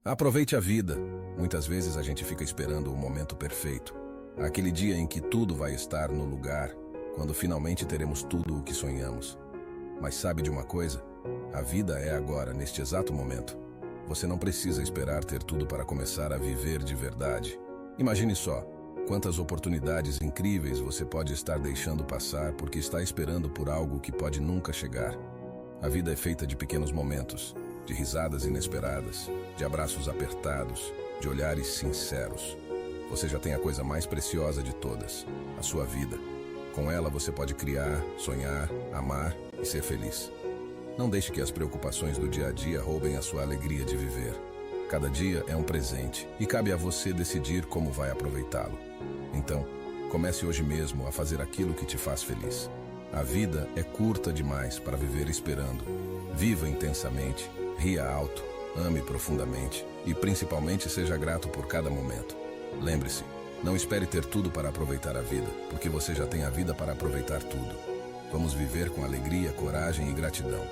Aproveite a vida. Muitas vezes a gente fica esperando o momento perfeito. Aquele dia em que tudo vai estar no lugar, quando finalmente teremos tudo o que sonhamos. Mas sabe de uma coisa? A vida é agora, neste exato momento. Você não precisa esperar ter tudo para começar a viver de verdade. Imagine só, quantas oportunidades incríveis você pode estar deixando passar porque está esperando por algo que pode nunca chegar. A vida é feita de pequenos momentos, de risadas inesperadas, de abraços apertados, de olhares sinceros. Você já tem a coisa mais preciosa de todas, a sua vida. Com ela você pode criar, sonhar, amar e ser feliz. Não deixe que as preocupações do dia a dia roubem a sua alegria de viver. Cada dia é um presente e cabe a você decidir como vai aproveitá-lo. Então, comece hoje mesmo a fazer aquilo que te faz feliz. A vida é curta demais para viver esperando. Viva intensamente, ria alto, ame profundamente e principalmente seja grato por cada momento. Lembre-se, não espere ter tudo para aproveitar a vida, porque você já tem a vida para aproveitar tudo. Vamos viver com alegria, coragem e gratidão.